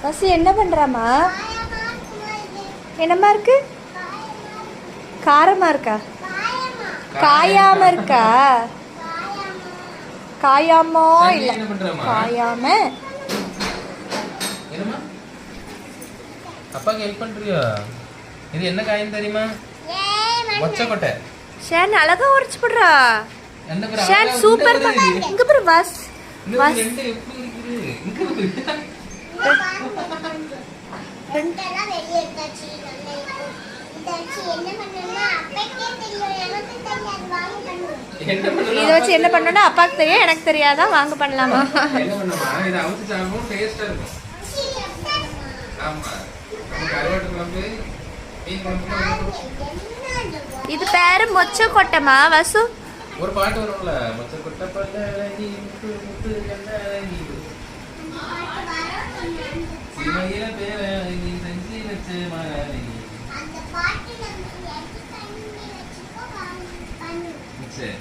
வசு என்ன பண்றாமா? என்னமா இருக்கு? காரமா இருக்கா? காயாம இருக்கா? காயாமோ இல்ல காயாம. என்னமா அப்பாக்கு ஹெல்ப் பண்றியா? இது என்ன காயம் தெரியுமா? மொச்சக்கொட்டை. ஷேன் அழகா உரிச்சு போடுறா. என்ன பேர்? Shane super. இங்க பாரு வாஸ். வாஸ். ரெண்டு எப்படி இருக்குது? இங்க பாரு. ரெண்டெல்லாம் வெளிய எடுத்தாச்சு. நல்ல இதாச்சு. என்ன பண்ணனும்னா அப்பக்கே தெரியும், எனக்கு தெரியாது, வாங்க பண்ணுவோம். இத வச்சு என்ன பண்ணனும்னா அப்பாக்கு தெரியும், எனக்கு தெரியாதா, வாங்க பண்ணலாமா? என்ன பண்ணமா? இத அவுச்சு சாப்பிடுவோம், டேஸ்டா இருக்கும். ஆமா. கருவாட்டு குழம்பு, மீன் குழம்பு. இது பேரு மொச்சக்கொட்டைமா வசு. ஒரு பாட்டு வரும்ல, மொச்சக்கொட்டை பல்லி முத்து முத்து கண்ணாடி. சிமையில பேர நீ செஞ்சு வச்ச மாறி. அந்த பாட்டு நம்ம எடுத்து பண்ணி வச்சுக்கோ, பண்ணுவோம். சரி.